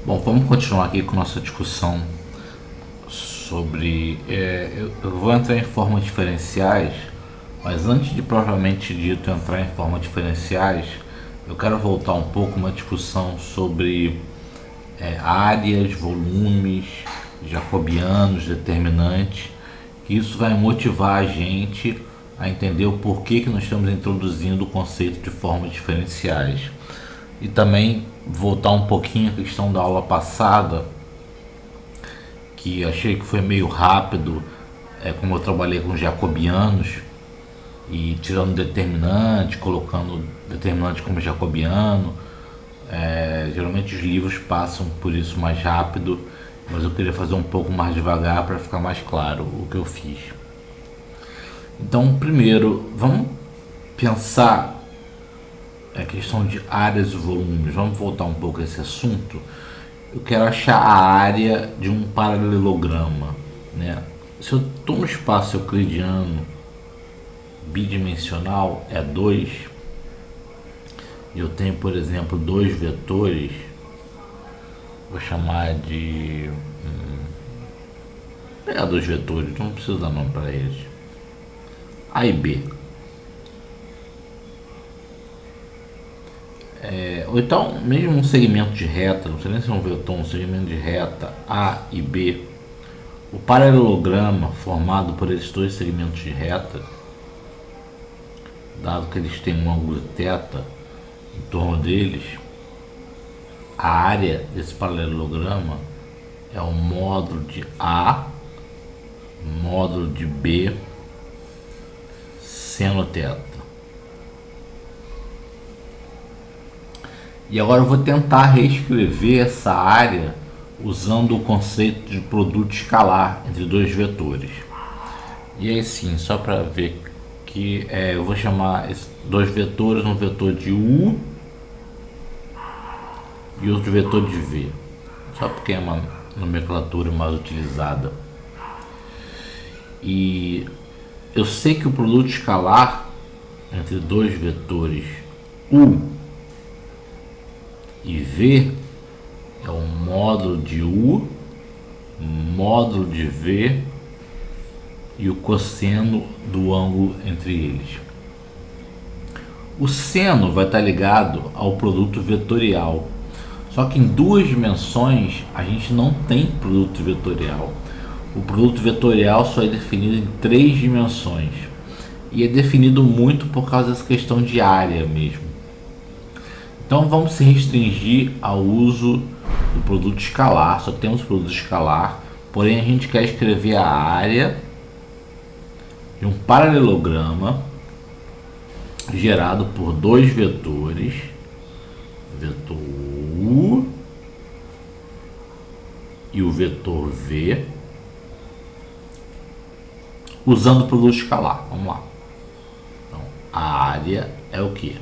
Bom, vamos continuar aqui com nossa discussão sobre. Eu vou entrar em formas diferenciais, mas antes de propriamente dito entrar em formas diferenciais, eu quero voltar um pouco uma discussão sobre áreas, volumes, jacobianos, determinantes, que isso vai motivar a gente a entender o porquê que nós estamos introduzindo o conceito de formas diferenciais. E também voltar um pouquinho à questão da aula passada, que achei que foi meio rápido, como eu trabalhei com jacobianos e tirando determinante, colocando determinante como jacobiano. Geralmente os livros passam por isso mais rápido, mas eu queria fazer um pouco mais devagar para ficar mais claro o que eu fiz. Então, primeiro, vamos pensar a questão de áreas e volumes. Vamos voltar um pouco a esse assunto. Eu quero achar a área de um paralelograma, né? Se eu estou no espaço euclidiano bidimensional, é 2, e eu tenho, por exemplo, dois vetores, vou chamar de. Pegar dois vetores, não preciso dar nome para eles. A e B. Ou então, mesmo um segmento de reta, não sei nem se é um vetor, um segmento de reta A e B, o paralelograma formado por esses dois segmentos de reta, dado que eles têm um ângulo θ em torno deles, a área desse paralelograma é o módulo de A, módulo de B, seno θ. E agora eu vou tentar reescrever essa área usando o conceito de produto escalar entre dois vetores. E aí sim, só para ver que eu vou chamar esses dois vetores, um vetor de U e outro vetor de V, só porque é uma nomenclatura mais utilizada. E eu sei que o produto escalar entre dois vetores U e V é o módulo de U, módulo de V e o cosseno do ângulo entre eles. O seno vai estar ligado ao produto vetorial, só que em duas dimensões a gente não tem produto vetorial. O produto vetorial só é definido em três dimensões e é definido muito por causa dessa questão de área mesmo. Então vamos se restringir ao uso do produto escalar, só temos produto escalar, porém a gente quer escrever a área de um paralelograma gerado por dois vetores, vetor U e o vetor V, usando o produto escalar. Vamos lá. Então, a área é o que?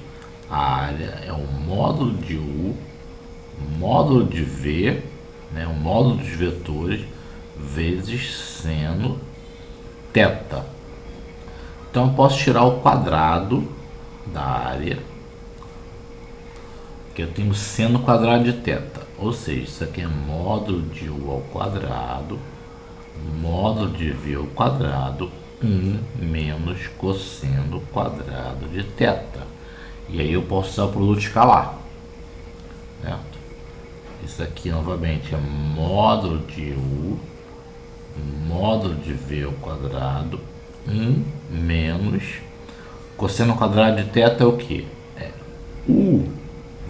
A área é o módulo de U, módulo de V, né, o módulo dos vetores, vezes seno θ. Então eu posso tirar o quadrado da área, que eu tenho seno quadrado de θ, ou seja, isso aqui é módulo de U ao quadrado, módulo de V ao quadrado, 1 menos cosseno quadrado de θ. E aí eu posso usar o produto escalar, certo? Isso aqui novamente é módulo de U, módulo de V ao quadrado, 1 menos cosseno quadrado de θ é o que? É U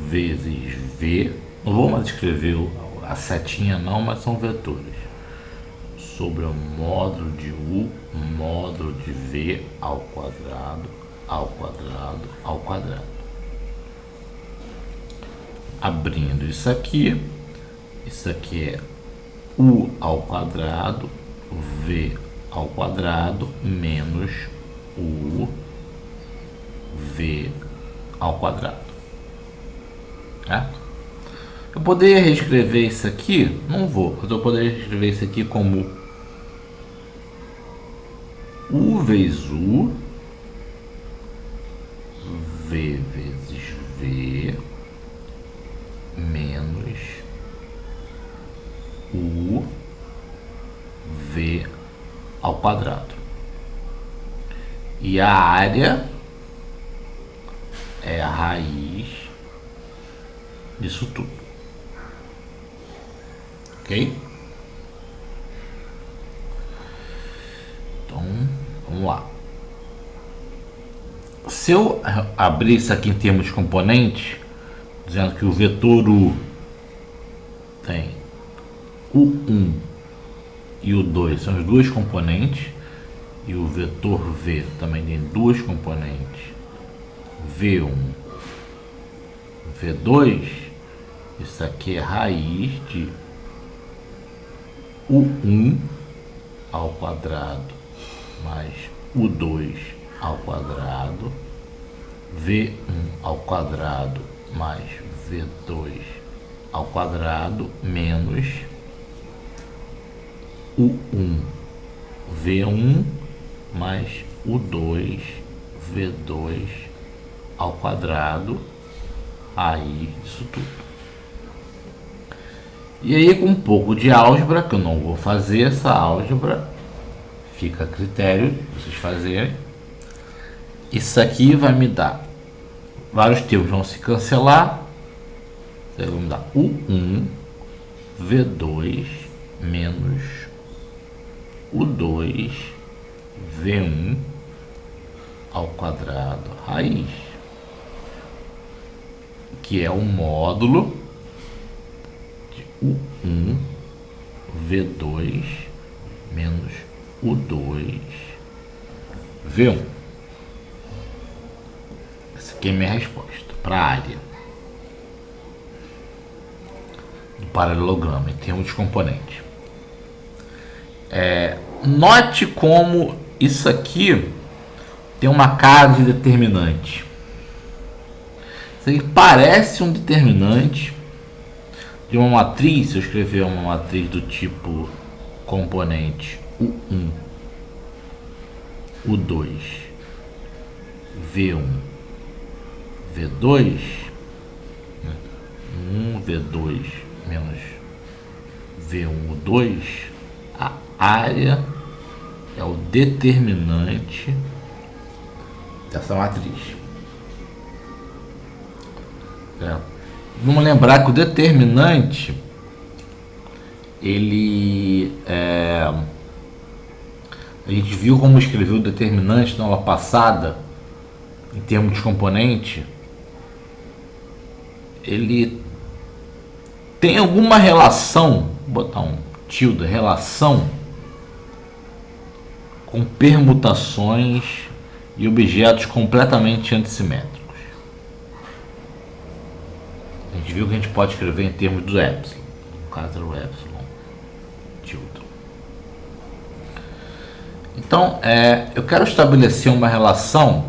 vezes V, não vou mais escrever a setinha não, mas são vetores, sobre o módulo de U, módulo de V ao quadrado, ao quadrado, ao quadrado. Abrindo isso aqui é U ao quadrado, V ao quadrado, menos U, V ao quadrado. Eu poderia reescrever isso aqui? Não vou, mas eu poderia reescrever isso aqui como U vezes U, V vezes V, menos U V ao quadrado. E a área é a raiz disso tudo. Ok? Então, vamos lá. Se eu abrir isso aqui em termos de componentes, dizendo que o vetor U tem o 1 e o 2 são os dois componentes, e o vetor V também tem duas componentes, V1, V2, isso aqui é raiz de U1 ao quadrado mais U2 ao quadrado, V1 ao quadrado mais V2 ao quadrado menos U1 V1 mais U2 V2 ao quadrado, aí isso tudo. E aí, com um pouco de álgebra, que eu não vou fazer essa álgebra, fica a critério de vocês fazerem. Isso aqui vai me dar, vários termos vão se cancelar, vai me dar U1 V2 menos U2 V1 ao quadrado raiz, que é o módulo de U1 V2 menos U2 V1. Essa aqui é a minha resposta para a área do paralelograma em termos de componentes. Note como isso aqui tem uma cara de determinante. Isso aqui parece um determinante de uma matriz. Se eu escrever uma matriz do tipo componente U1, U2, V1, V2, 1, V2 menos V1, U2, a área é o determinante dessa matriz. Vamos lembrar que o determinante ele a gente viu como escreveu o determinante na aula passada em termos de componente. Ele tem alguma relação, vou botar um tilde, relação com permutações e objetos completamente antissimétricos. A gente viu que a gente pode escrever em termos do epsilon, no caso era o epsilon tilde. Então, eu quero estabelecer uma relação,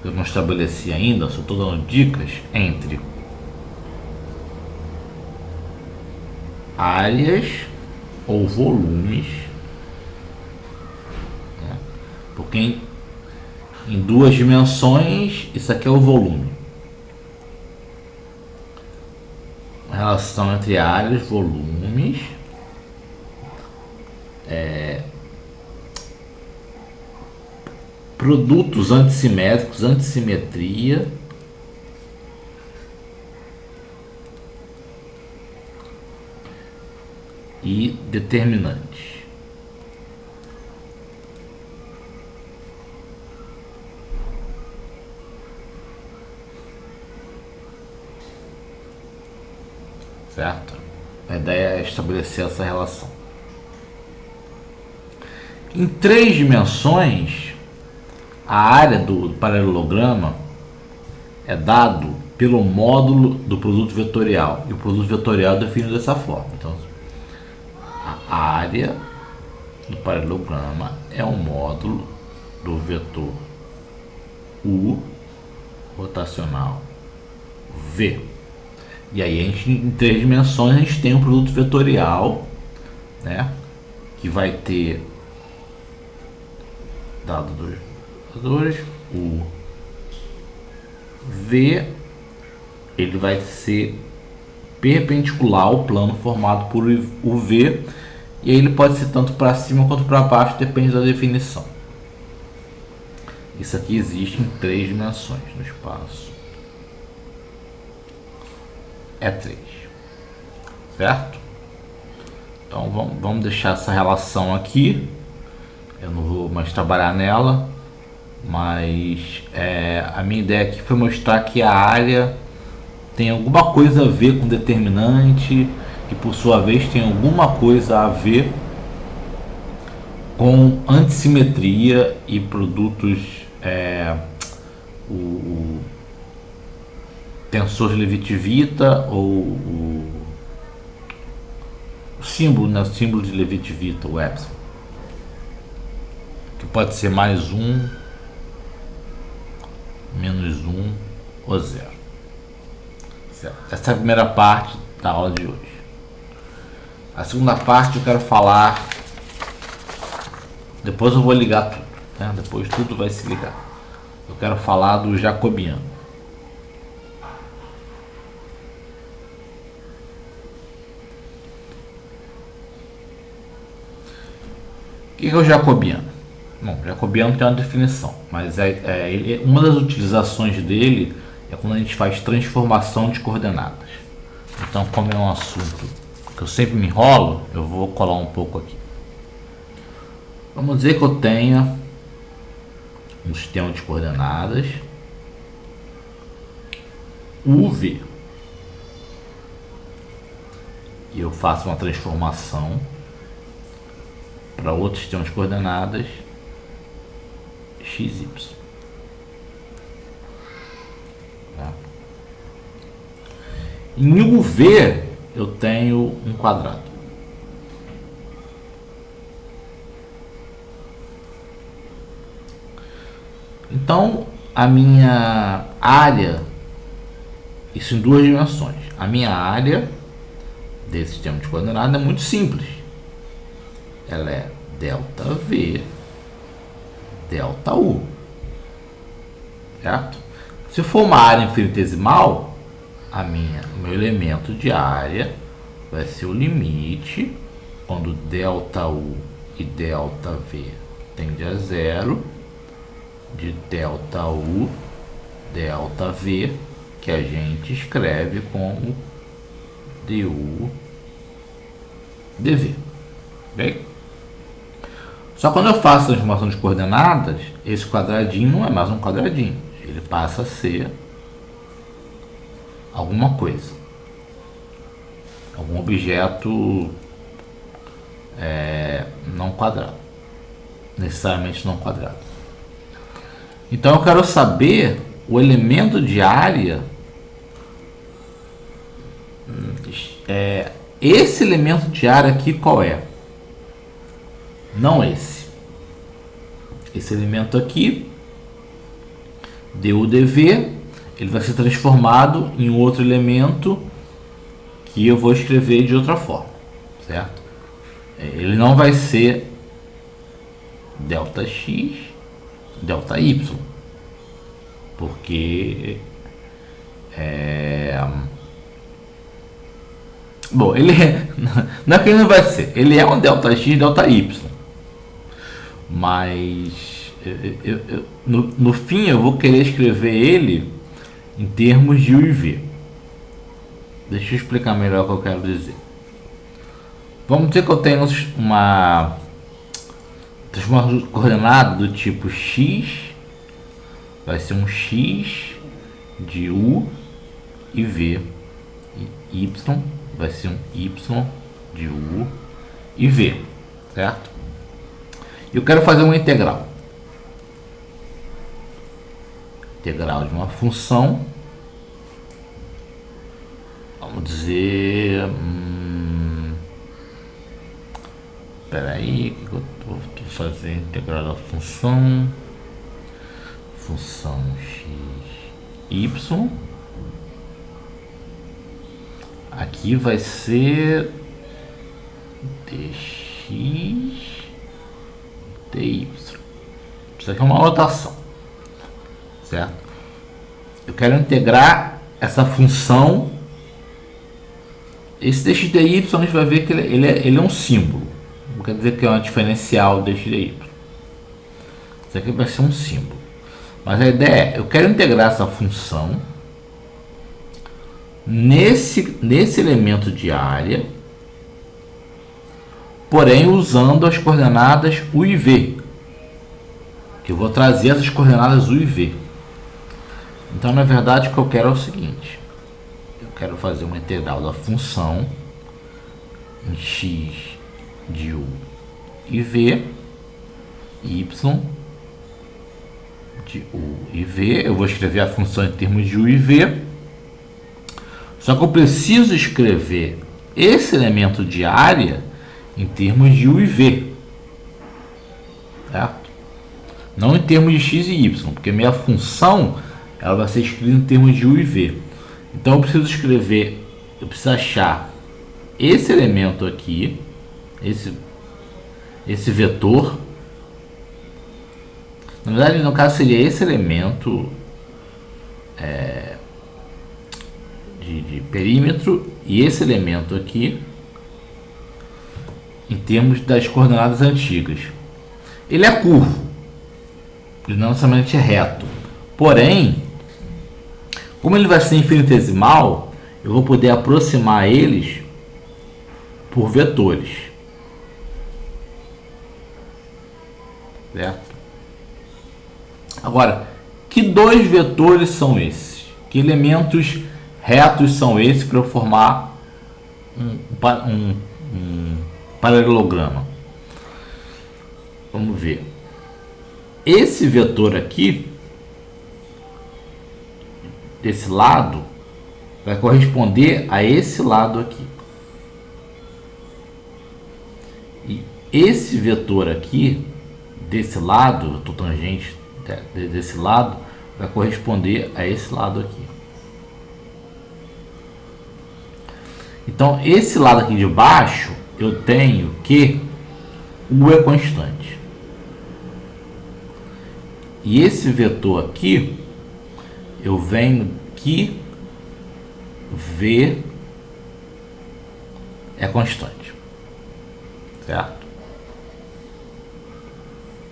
que eu não estabeleci ainda, só estou dando dicas, entre áreas ou volumes, né? Porque em duas dimensões isso aqui é o volume. A relação entre áreas, volumes, produtos antissimétricos, antissimetria, e determinantes. Certo? A ideia é estabelecer essa relação. Em três dimensões, a área do paralelograma é dado pelo módulo do produto vetorial. E o produto vetorial é definido dessa forma. Então, a área do paralelograma é o módulo do vetor U rotacional V. E aí, em três dimensões, a gente tem um produto vetorial, né, que vai ter dado dos vetores, o V, ele vai ser perpendicular ao plano formado por o V, e aí ele pode ser tanto para cima quanto para baixo, depende da definição. Isso aqui existe em 3 dimensões no espaço. É 3, certo? Então vamos deixar essa relação aqui. Eu não vou mais trabalhar nela, mas a minha ideia aqui foi mostrar que a área tem alguma coisa a ver com determinante, que por sua vez tem alguma coisa a ver com antissimetria e produtos, o tensor de Levi-Civita ou o símbolo, né? O símbolo de Levi-Civita, o epsilon, que pode ser mais 1, menos 1 ou 0. Certo? Essa é a primeira parte da aula de hoje. A segunda parte eu quero falar, depois eu vou ligar tudo, né? Depois tudo vai se ligar. Eu quero falar do jacobiano. O que é o jacobiano? Bom, o jacobiano tem uma definição, mas uma das utilizações dele é quando a gente faz transformação de coordenadas. Então, como é um assunto que eu sempre me enrolo, eu vou colar um pouco aqui. Vamos dizer que eu tenha um sistema de coordenadas UV e eu faço uma transformação para outro sistema de coordenadas XY. Tá? Em UV eu tenho um quadrado. Então a minha área, isso em 2 dimensões, a minha área desse sistema de coordenadas é muito simples. Ela é delta V, delta U, certo? Se for uma área infinitesimal, o meu elemento de área vai ser o limite quando delta U e delta V tende a 0 de delta U, delta V, que a gente escreve como du dv, ok? Só quando eu faço a transformação de coordenadas, esse quadradinho não é mais um quadradinho, ele passa a ser alguma coisa, algum objeto não quadrado, necessariamente não quadrado. Então eu quero saber o elemento de área, esse elemento de área aqui qual é? Não esse. Esse elemento aqui, du dv, ele vai ser transformado em outro elemento que eu vou escrever de outra forma, certo? Ele não vai ser delta x, delta y, porque bom, ele não é que ele não vai ser, ele é um delta x, delta y, mas no fim eu vou querer escrever ele em termos de u e v. Deixa eu explicar melhor o que eu quero dizer. Vamos dizer que eu tenho uma coordenada do tipo x, vai ser um x de u e v, e y vai ser um y de u e v, certo? Eu quero fazer uma integral de uma função, vamos dizer, espera aí, que eu vou fazer integral da função x, y, aqui vai ser dx dy. Isso aqui é uma notação, certo? Eu quero integrar essa função Esse dxdy a gente vai ver que ele é um símbolo. Não quer dizer que é uma diferencial dxdy. Isso aqui vai ser um símbolo. Mas a ideia é, eu quero integrar essa função nesse elemento de área, porém usando as coordenadas u e v. Que eu vou trazer essas coordenadas u e v. Então, na verdade, o que eu quero é o seguinte. Eu quero fazer uma integral da função em x de u e v, y de u e v. Eu vou escrever a função em termos de u e v. Só que eu preciso escrever esse elemento de área em termos de u e v. Certo? Não em termos de x e y, porque minha função ela vai ser escrita em termos de u e v. Então eu preciso escrever, eu preciso achar esse elemento aqui, esse vetor. Na verdade, no caso seria esse elemento de perímetro e esse elemento aqui em termos das coordenadas antigas. Ele é curvo, ele não necessariamente é reto, porém, como ele vai ser infinitesimal, eu vou poder aproximar eles por vetores, certo? Agora, que dois vetores são esses? Que elementos retos são esses para eu formar um paralelograma? Vamos ver. Esse vetor aqui, desse lado, vai corresponder a esse lado aqui. E esse vetor aqui, desse lado, vetor tangente desse lado, vai corresponder a esse lado aqui. Então, esse lado aqui de baixo, eu tenho que U é constante. E esse vetor aqui, eu venho que V é constante. Certo?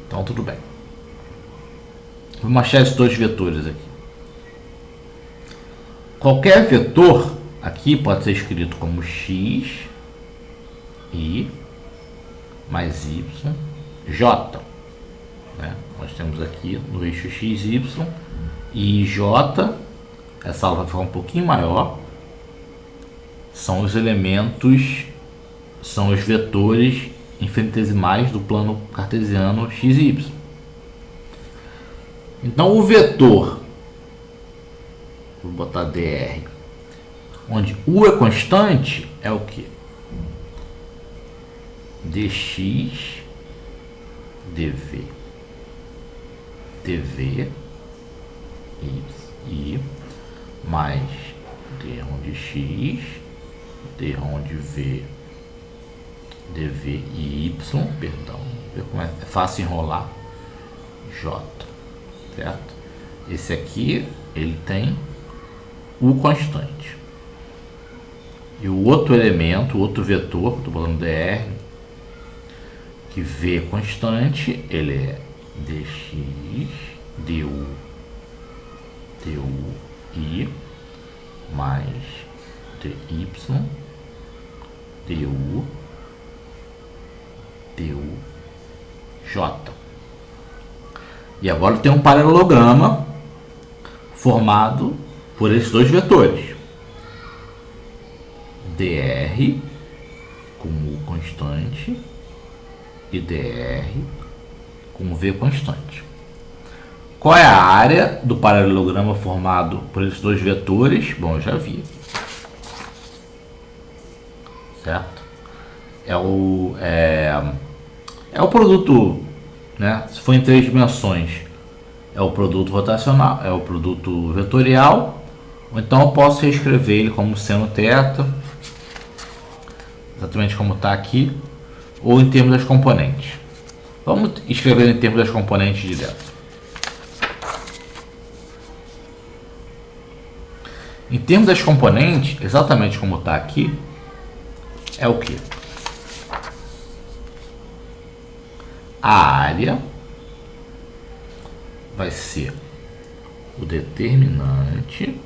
Então, tudo bem. Vamos achar esses dois vetores aqui. Qualquer vetor aqui pode ser escrito como x, i, mais y, j. Né? Nós temos aqui no eixo x, y, e j, essa aula vai ficar um pouquinho maior, são os elementos, são os vetores infinitesimais do plano cartesiano x e y. Então o vetor, vou botar dr, onde u é constante, é o que? Dx, dv, dv, i, mais d1 de x, d1 de v, dv e y, perdão, ver como é fácil enrolar, j, certo? Esse aqui, ele tem u constante. E o outro elemento, o outro vetor, estou falando dr, que v constante, ele é dx, du, i, mais dy, du, j. E agora tem um paralelograma formado por esses dois vetores. dr com u constante e dr com v constante. Qual é a área do paralelograma formado por esses dois vetores? Bom, eu já vi. Certo? É o produto, né? Se for em três dimensões, é o produto rotacional, é o produto vetorial, ou então eu posso reescrever ele como seno θ, exatamente como está aqui, ou em termos das componentes. Vamos escrever em termos das componentes direto. Em termos das componentes, exatamente como está aqui, é o que? A área vai ser o determinante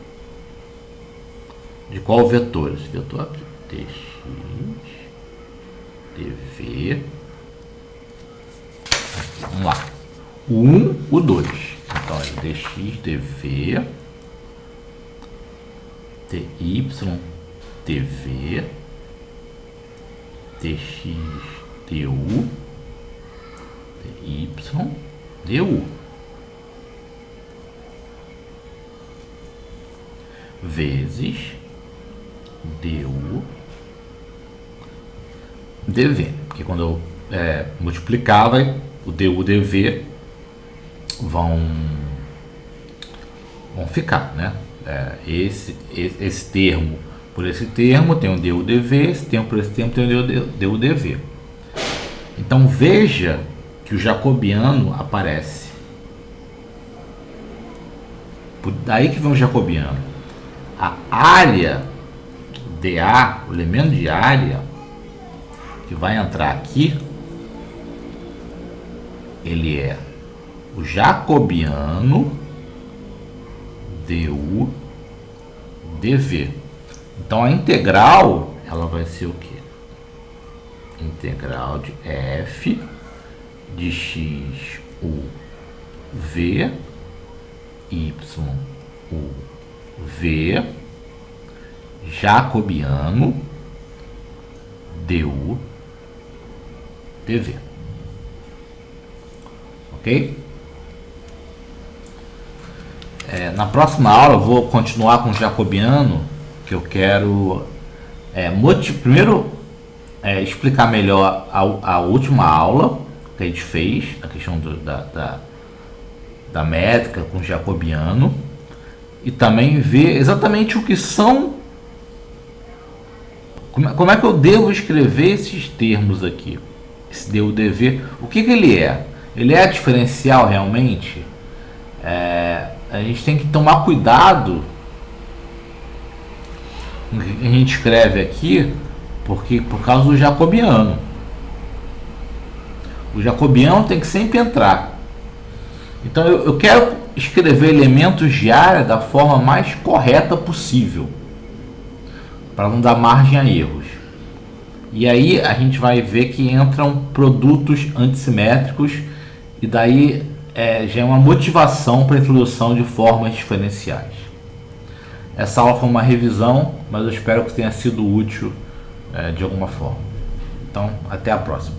de qual vetor? Esse vetor aqui, dx, dv. Aqui, vamos lá. O 1, o 2. Então, é dx, dv, dy, dv, dx, du, dy, du. Vezes du, dv. Porque quando eu multiplicar, o du, dv vão ficar, né? Esse termo por esse termo tem o du, dv, esse termo por esse termo tem o du, dv. Então veja que o jacobiano aparece. Daí que vem o jacobiano. A área dA, o elemento de área que vai entrar aqui, ele é o jacobiano du, dv. Então a integral, ela vai ser o quê? Integral de f de x u v y u v jacobiano du, dv. Ok? Na próxima aula eu vou continuar com o jacobiano, que eu quero primeiro explicar melhor a última aula que a gente fez, a questão da métrica com o jacobiano, e também ver exatamente o que são, como é que eu devo escrever esses termos aqui, esse du, dv, o que ele é? Ele é diferencial realmente? A gente tem que tomar cuidado com o que a gente escreve aqui, porque por causa do jacobiano. O jacobiano tem que sempre entrar. Então eu quero escrever elementos de área da forma mais correta possível, para não dar margem a erros. E aí a gente vai ver que entram produtos antissimétricos, e daí já é uma motivação para a introdução de formas diferenciais. Essa aula foi uma revisão, mas eu espero que tenha sido útil de alguma forma. Então, até a próxima.